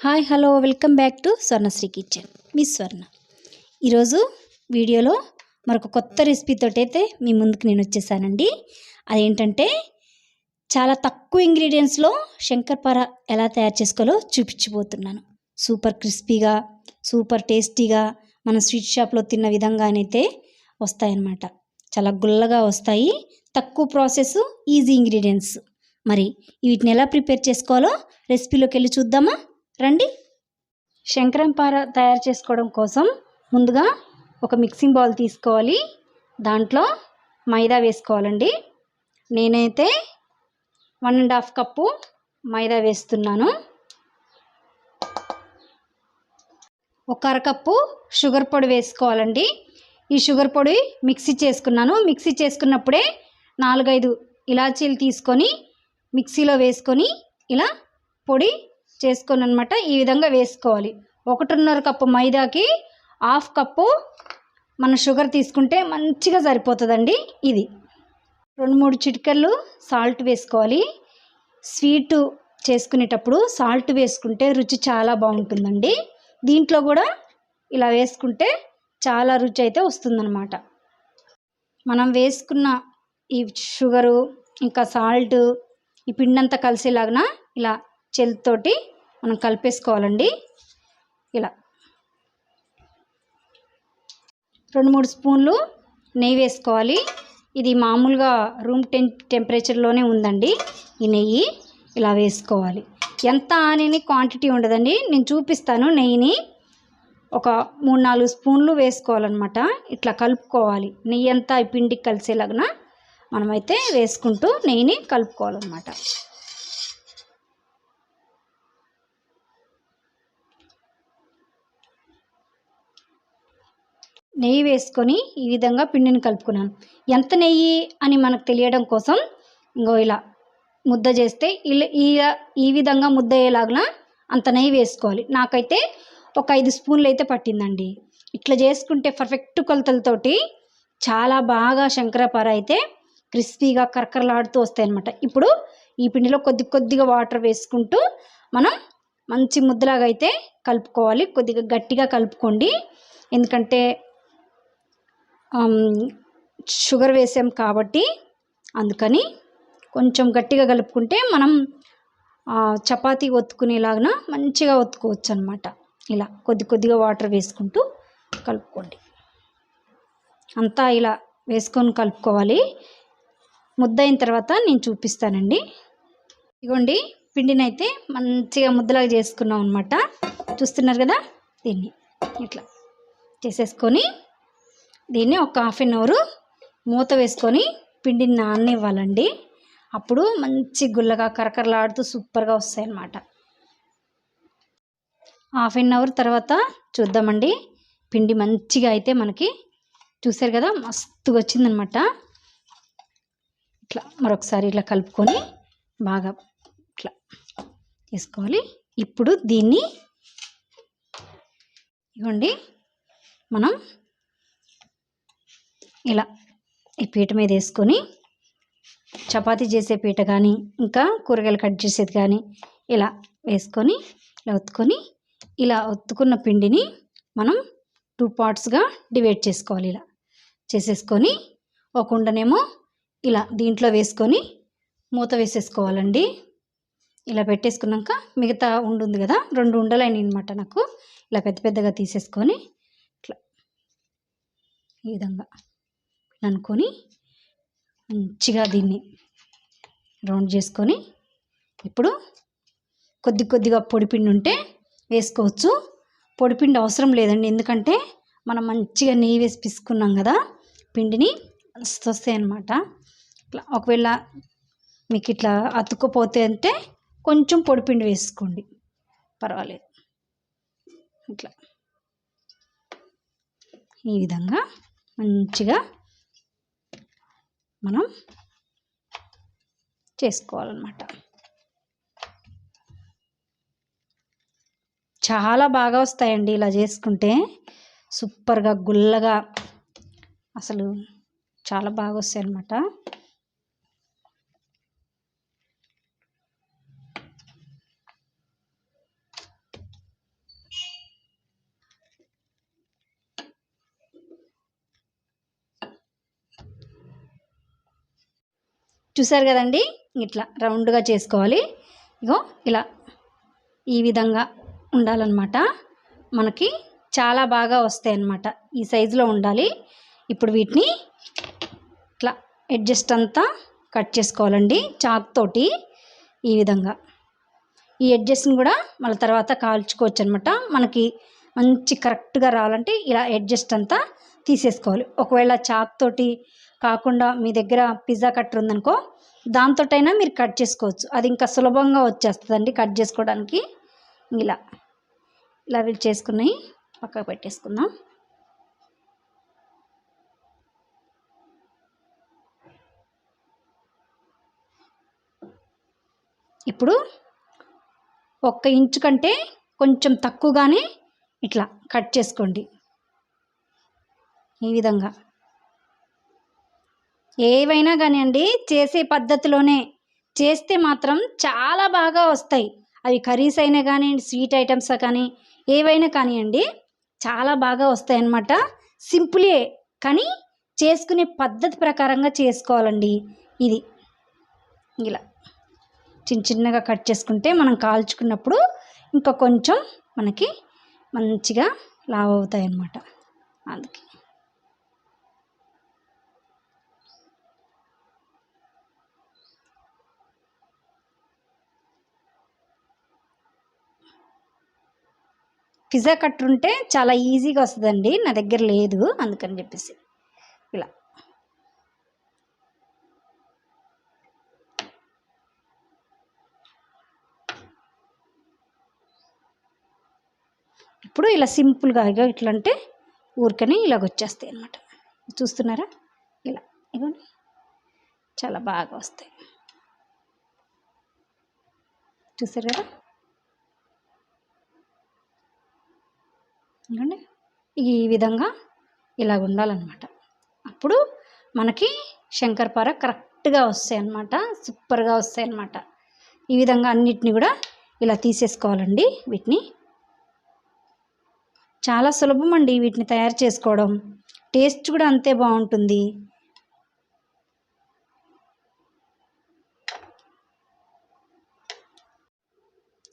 Hi hello welcome back to Swarnashri kitchen. మీ స్వర్ణ. ఈరోజు వీడియోలో మరొక కొత్త రెసిపీతోటైతే మీ ముందుకు నేను వచ్చేసానండి. అదేంటంటే చాలా తక్కువ ఇంగ్రీడియంట్స్లో శంకరపార ఎలా తయారు చేసుకోవాలో చూపించబోతున్నాను. సూపర్ క్రిస్పీగా, సూపర్ టేస్టీగా మన స్వీట్ షాప్లో తిన్న విధంగానైతే వస్తాయన్నమాట. చాలా గుల్లగా వస్తాయి. తక్కువ ప్రాసెస్, ఈజీ ఇంగ్రీడియంట్స్. మరి వీటిని ఎలా ప్రిపేర్ చేసుకోవాలో రెసిపీలోకి వెళ్ళి చూద్దామా రండి. శంకరపార తయారు చేసుకోవడం కోసం ముందుగా ఒక మిక్సింగ్ బౌల్ తీసుకోవాలి. దాంట్లో మైదా వేసుకోవాలండి. నేనైతే 1.5 కప్పు మైదా వేస్తున్నాను. ఒక అరకప్పు షుగర్ పొడి వేసుకోవాలండి. ఈ షుగర్ పొడి మిక్సీ చేసుకున్నాను. మిక్సీ చేసుకున్నప్పుడే 4-5 ఇలాచీలు తీసుకొని మిక్సీలో వేసుకొని ఇలా పొడి చేసుకొని అనమాట ఈ విధంగా వేసుకోవాలి. 1.5 కప్పు మైదాకి 1/2 కప్పు మన షుగర్ తీసుకుంటే మంచిగా సరిపోతుందండి. ఇది 2-3 చిటికెళ్ళు సాల్ట్ వేసుకోవాలి. స్వీటు చేసుకునేటప్పుడు సాల్ట్ వేసుకుంటే రుచి చాలా బాగుంటుందండి. దీంట్లో కూడా ఇలా వేసుకుంటే చాలా రుచి అయితే వస్తుందన్నమాట. మనం వేసుకున్న ఈ షుగరు ఇంకా సాల్ట్ ఈ పిండంతా కలిసేలాగా ఇలా చేతితోటి మనం కలిపేసుకోవాలండి. ఇలా 2-3 స్పూన్లు నెయ్యి వేసుకోవాలి. ఇది మామూలుగా రూమ్ టెంపరేచర్లోనే ఉందండి. ఈ నెయ్యి ఇలా వేసుకోవాలి. ఎంత అనేది క్వాంటిటీ ఉండదండి. నేను చూపిస్తాను. నెయ్యిని ఒక 3-4 స్పూన్లు వేసుకోవాలన్నమాట. ఇట్లా కలుపుకోవాలి. నెయ్యి అంతా ఈ పిండికి కలిసేలాగా మనమైతే వేసుకుంటూ నెయ్యిని కలుపుకోవాలన్నమాట. నెయ్యి వేసుకొని ఈ విధంగా పిండిని కలుపుకున్నాను. ఎంత నెయ్యి అని మనకు తెలియడం కోసం ఇంకో ఇలా ముద్ద చేస్తే ఈ విధంగా ముద్ద అయ్యేలాగా అంత నెయ్యి వేసుకోవాలి. నాకైతే ఒక 5 స్పూన్లు అయితే పట్టిందండి. ఇట్లా చేసుకుంటే పర్ఫెక్ట్ కొలతలతోటి చాలా బాగా శంకరపార అయితే క్రిస్పీగా కరకరలాడుతూ వస్తాయి అన్నమాట. ఇప్పుడు ఈ పిండిలో కొద్దిగా వాటర్ వేసుకుంటూ మనం మంచి ముద్దలాగా అయితే కలుపుకోవాలి. కొద్దిగా గట్టిగా కలుపుకోండి. ఎందుకంటే షుగర్ వేసాం కాబట్టి అందుకని కొంచెం గట్టిగా కలుపుకుంటే మనం చపాతీ ఒత్తుకునేలాగా మంచిగా ఒత్తుకోవచ్చు అనమాట. ఇలా కొద్దిగా వాటర్ వేసుకుంటూ కలుపుకోండి. అంతా ఇలా వేసుకొని కలుపుకోవాలి. ముద్ద అయిన తర్వాత నేను చూపిస్తానండి. ఇగోండి పిండిని అయితే మంచిగా ముద్దలాగా చేసుకున్నాం అనమాట. చూస్తున్నారు కదా. దీన్ని ఇట్లా చేసేసుకొని దీన్ని ఒక 1/2 అవర్ మూత వేసుకొని పిండిని నాననివ్వాలండి. అప్పుడు మంచి గుల్లగా కరకరలాడుతూ సూపర్గా వస్తాయి అన్నమాట. 1/2 అవర్ తర్వాత చూద్దామండి. పిండి మంచిగా అయితే మనకి చూసారు కదా మస్తుగా వచ్చిందనమాట. ఇట్లా మరొకసారి ఇట్లా కలుపుకొని బాగా ఇట్లా చేసుకోవాలి. ఇప్పుడు దీన్ని ఇవ్వండి మనం ఇలా ఈ పీట మీద వేసుకొని చపాతీ చేసే పీట కానీ ఇంకా కూరగాయలు కట్ చేసేది కానీ ఇలా వేసుకొని ఇలా ఒత్తుకున్న పిండిని మనం 2 పార్ట్స్గా డివైడ్ చేసుకోవాలి. ఇలా చేసేసుకొని ఒక ఉండనేమో ఇలా దీంట్లో వేసుకొని మూత వేసేసుకోవాలండి. ఇలా పెట్టేసుకున్నాక మిగతా ఉంటుంది కదా 2 ఉండలైనవి అనమాట. నాకు ఇలా పెద్దగా తీసేసుకొని ఇట్లా ఈ విధంగా అనుకొని మంచిగా దీన్ని రౌండ్ చేసుకొని ఇప్పుడు కొద్దిగా పొడిపిండి ఉంటే వేసుకోవచ్చు. పొడిపిండి అవసరం లేదండి. ఎందుకంటే మనం మంచిగా నెయ్యి వేసి పిసుకున్నాం కదా పిండిని వస్తాయి అన్నమాట. ఇట్లా ఒకవేళ మీకు ఇట్లా అతుక్కుపోతే అంటే కొంచెం పొడిపిండి వేసుకోండి, పర్వాలేదు. ఇట్లా ఈ విధంగా మంచిగా మనం చేసుకోవాలన్నమాట. చాలా బాగా వస్తాయండి ఇలా చేసుకుంటే. సూపర్గా గుల్లగా అసలు చాలా బాగా వస్తాయి అన్నమాట. చూసారు కదండి, ఇట్లా రౌండ్గా చేసుకోవాలి. ఇగో ఇలా ఈ విధంగా ఉండాలన్నమాట. మనకి చాలా బాగా వస్తాయి అన్నమాట. ఈ సైజులో ఉండాలి. ఇప్పుడు వీటిని ఇట్లా అడ్జస్ట్ అంతా కట్ చేసుకోవాలండి చాక్ తోటి. ఈ విధంగా ఈ ఎడ్జెస్ట్ని కూడా మళ్ళీ తర్వాత కాల్చుకోవచ్చు అనమాట. మనకి మంచి కరెక్ట్గా రావాలంటే ఇలా అడ్జస్ట్ అంతా తీసేసుకోవాలి. ఒకవేళ చాక్ తోటి కాకుండా మీ దగ్గర పిజ్జా కట్టర్ ఉందనుకో, దాంతోటైనా మీరు కట్ చేసుకోవచ్చు. అది ఇంకా సులభంగా వచ్చేస్తుందండి కట్ చేసుకోవడానికి. ఇలా ఇలా వీళ్ళు చేసుకున్నాయి పక్కకు పెట్టేసుకుందాం. ఇప్పుడు 1 ఇంచు కంటే కొంచెం తక్కువగానే ఇట్లా కట్ చేసుకోండి. ఈ విధంగా ఏవైనా కానివ్వండి చేసే పద్ధతిలోనే చేస్తే మాత్రం చాలా బాగా వస్తాయి. అవి కర్రీస్ అయినా కానివ్వండి, స్వీట్ ఐటమ్స్ కానీ ఏవైనా కానివ్వండి చాలా బాగా వస్తాయి అన్నమాట. సింపులే కానీ చేసుకునే పద్ధతి ప్రకారంగా చేసుకోవాలండి. ఇది ఇలా చిన్న చిన్నగా కట్ చేసుకుంటే మనం కాల్చుకున్నప్పుడు ఇంకా కొంచెం మనకి మంచిగా లావు అవుతాయి అన్నమాట. అందుకే పిజ్జా కట్టర్ ఉంటే చాలా ఈజీగా వస్తుందండి. నా దగ్గర లేదు, అందుకని చెప్పేసి ఇలా ఇప్పుడు ఇలా సింపుల్గా ఇట్లా అంటే ఊరికనే ఇలాగ వచ్చేస్తాయి అన్నమాట. చూస్తున్నారా, ఇలా ఇవ్వండి చాలా బాగా వస్తాయి. చూసారు కదా, ఇవ్వండి ఈ విధంగా ఇలాగ ఉండాలన్నమాట. అప్పుడు మనకి శంకరపార కరెక్ట్గా వస్తాయి అన్నమాట. సూపర్గా వస్తాయి అన్నమాట. ఈ విధంగా అన్నిటిని కూడా ఇలా తీసేసుకోవాలండి. వీటిని చాలా సులభం అండి వీటిని తయారు చేసుకోవడం. టేస్ట్ కూడా అంతే బాగుంటుంది.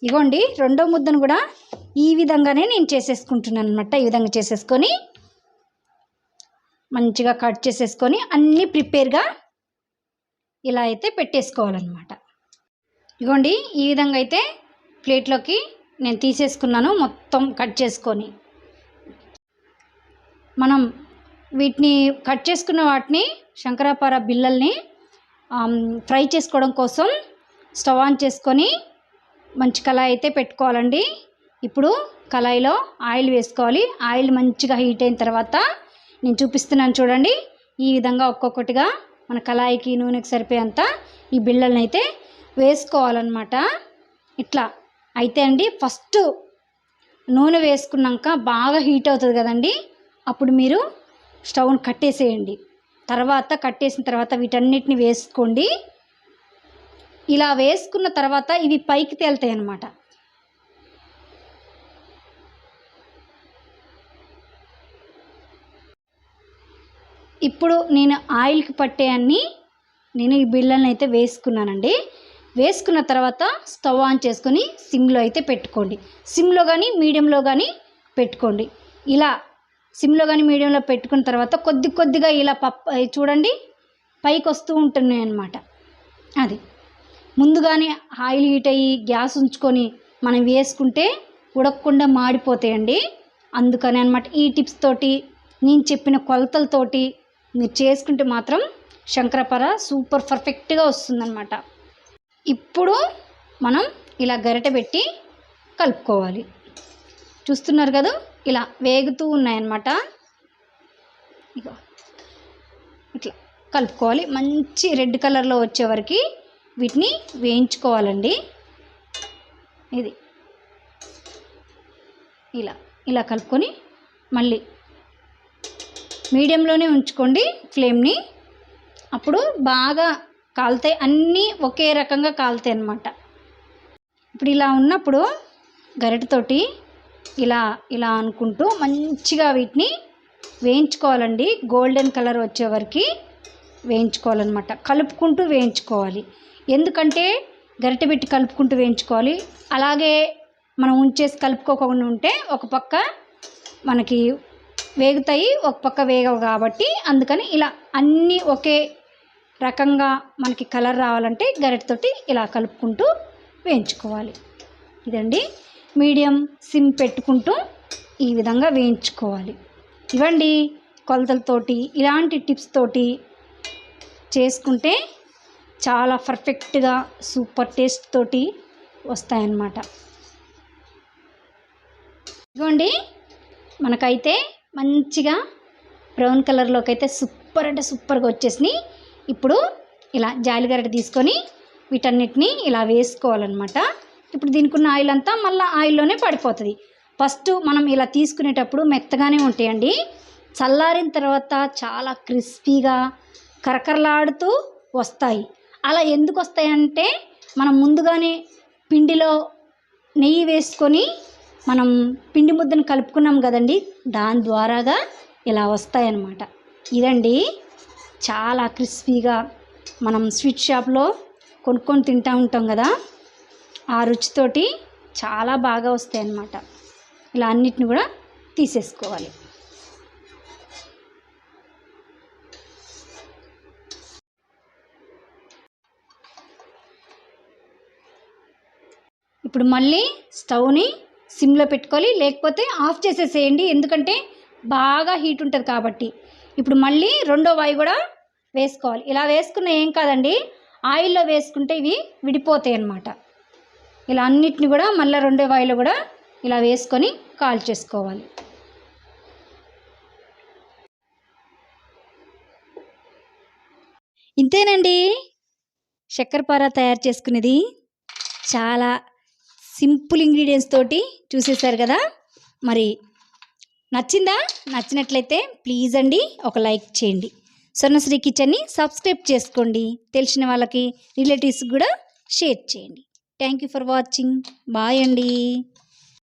ఇగోండి రెండో ముద్దను కూడా ఈ విధంగానే నేను చేసేసుకుంటున్నాను అనమాట. ఈ విధంగా చేసేసుకొని మంచిగా కట్ చేసేసుకొని అన్నీ ప్రిపేర్గా ఇలా అయితే పెట్టేసుకోవాలన్నమాట. ఇగోండి ఈ విధంగా అయితే ప్లేట్లోకి నేను తీసేసుకున్నాను మొత్తం కట్ చేసుకొని. మనం వీటిని కట్ చేసుకున్న వాటిని శంకరపార బిళ్ళల్ని ఫ్రై చేసుకోవడం కోసం స్టవ్ ఆన్ చేసుకొని మంచి కళాయి అయితే పెట్టుకోవాలండి. ఇప్పుడు కళాయిలో ఆయిల్ వేసుకోవాలి. ఆయిల్ మంచిగా హీట్ అయిన తర్వాత నేను చూపిస్తున్నాను చూడండి. ఈ విధంగా ఒక్కొక్కటిగా మన కళాయికి నూనెకి సరిపోయేంత ఈ బిళ్ళల్ని అయితే వేసుకోవాలన్నమాట. ఇట్లా అయితే అండి ఫస్ట్ నూనె వేసుకున్నాక బాగా హీట్ అవుతుంది కదండి, అప్పుడు మీరు స్టవ్ని కట్టేసేయండి. తర్వాత కట్టేసిన తర్వాత వీటన్నిటిని వేసుకోండి. ఇలా వేసుకున్న తర్వాత ఇవి పైకి తేలుతాయి అన్నమాట. ఇప్పుడు నేను ఆయిల్కి పట్టే అన్ని నేను ఈ బిళ్ళలను అయితే వేసుకున్నానండి. వేసుకున్న తర్వాత స్టవ్ ఆన్ చేసుకొని సిమ్లో అయితే పెట్టుకోండి. సిమ్లో కానీ మీడియంలో కానీ పెట్టుకోండి. ఇలా సిమ్లో కానీ మీడియంలో పెట్టుకున్న తర్వాత కొద్ది కొద్దిగా ఇలా చూడండి పైకి వస్తూ ఉంటున్నాయి అన్నమాట. అది ముందుగానే ఆయిల్ హీట్ అయ్యి గ్యాస్ ఉంచుకొని మనం వేసుకుంటే ఉడకకుండా మాడిపోతాయండి. అందుకని అన్నమాట ఈ టిప్స్ తోటి నేను చెప్పిన కొలతలతోటి మీరు చేసుకుంటే మాత్రం శంకరపార సూపర్ పర్ఫెక్ట్గా వస్తుందన్నమాట. ఇప్పుడు మనం ఇలా గరిటె పెట్టి కలుపుకోవాలి. చూస్తున్నారు కదా, ఇలా వేగుతూ ఉన్నాయన్నమాట. ఇక ఇట్లా కలుపుకోవాలి. మంచి రెడ్ కలర్లో వచ్చే వరకు వీటిని వేయించుకోవాలండి. ఇది ఇలా ఇలా కలుపుకొని మళ్ళీ మీడియంలోనే ఉంచుకోండి ఫ్లేమ్ని. అప్పుడు బాగా కాలుతాయి, అన్నీ ఒకే రకంగా కాలుతాయి అన్నమాట. ఇప్పుడు ఇలా ఉన్నప్పుడు గరిటెతోటి ఇలా ఇలా అనుకుంటూ మంచిగా వీటిని వేయించుకోవాలండి. గోల్డెన్ కలర్ వచ్చే వరకు వేయించుకోవాలన్నమాట. కలుపుకుంటూ వేయించుకోవాలి. ఎందుకంటే గరిటె పెట్టి కలుపుకుంటూ వేయించుకోవాలి. అలాగే మనం ఉంచేసి కలుపుకోకుండా ఉంటే ఒక పక్క మనకి వేగుతాయి, ఒక పక్క వేగవు. కాబట్టి అందుకని ఇలా అన్నీ ఒకే రకంగా మనకి కలర్ రావాలంటే గరిటెతోటి ఇలా కలుపుకుంటూ వేయించుకోవాలి. ఇదండి, మీడియం సిమ్ పెట్టుకుంటూ ఈ విధంగా వేయించుకోవాలి. ఇవ్వండి కొలతలతోటి ఇలాంటి టిప్స్ తోటి చేసుకుంటే చాలా పర్ఫెక్ట్గా సూపర్ టేస్ట్ తోటి వస్తాయన్నమాట. ఇదిగోండి, మనకైతే మంచిగా బ్రౌన్ కలర్లోకి అయితే సూపర్ అంటే సూపర్గా వచ్చేసినాయి. ఇప్పుడు ఇలా జాలిగరిటె తీసుకొని వీటన్నిటిని ఇలా వేసుకోవాలన్నమాట. ఇప్పుడు దీనికి ఉన్న ఆయిల్ అంతా మళ్ళీ ఆయిల్లోనే పడిపోతుంది. ఫస్ట్ మనం ఇలా తీసుకునేటప్పుడు మెత్తగానే ఉంటాయండి. చల్లారిన తర్వాత చాలా క్రిస్పీగా కరకరలాడుతూ వస్తాయి. అలా ఎందుకు వస్తాయంటే మనం ముందుగానే పిండిలో నెయ్యి వేసుకొని మనం పిండి ముద్దను కలుపుకున్నాం కదండి, దాని ద్వారాగా ఇలా వస్తాయన్నమాట. ఇదండి, చాలా క్రిస్పీగా మనం స్వీట్ షాప్లో కొనుక్కొని తింటూ ఉంటాం కదా, ఆ రుచితోటి చాలా బాగా వస్తాయి అన్నమాట. ఇలా అన్నిటిని కూడా తీసేసుకోవాలి. ఇప్పుడు మళ్ళీ స్టవ్ని సిమ్లో పెట్టుకోవాలి, లేకపోతే ఆఫ్ చేసేసేయండి. ఎందుకంటే బాగా హీట్ ఉంటుంది కాబట్టి. ఇప్పుడు మళ్ళీ రెండో వాయి కూడా వేసుకోవాలి. ఇలా వేసుకున్న ఏం కాదండి, ఆయిల్లో వేసుకుంటే ఇవి విడిపోతాయి అన్నమాట. ఇలా అన్నిటిని కూడా మళ్ళీ రెండో వాయిలో కూడా ఇలా వేసుకొని కాల్చేసుకోవాలి. ఇంతేనండి, చక్కెరపార తయారు చేసుకునేది. చాలా సింపుల్ ఇంగ్రీడియంట్స్ తోటి చూసేశారు కదా. మరి నచ్చిందా? నచ్చినట్లయితే ప్లీజ్ అండి ఒక లైక్ చేయండి. స్వర్ణశ్రీ కిచెన్ని సబ్స్క్రైబ్ చేసుకోండి. తెలిసిన వాళ్ళకి రిలేటివ్స్ కూడా షేర్ చేయండి. Thank you for watching. Bye అండి.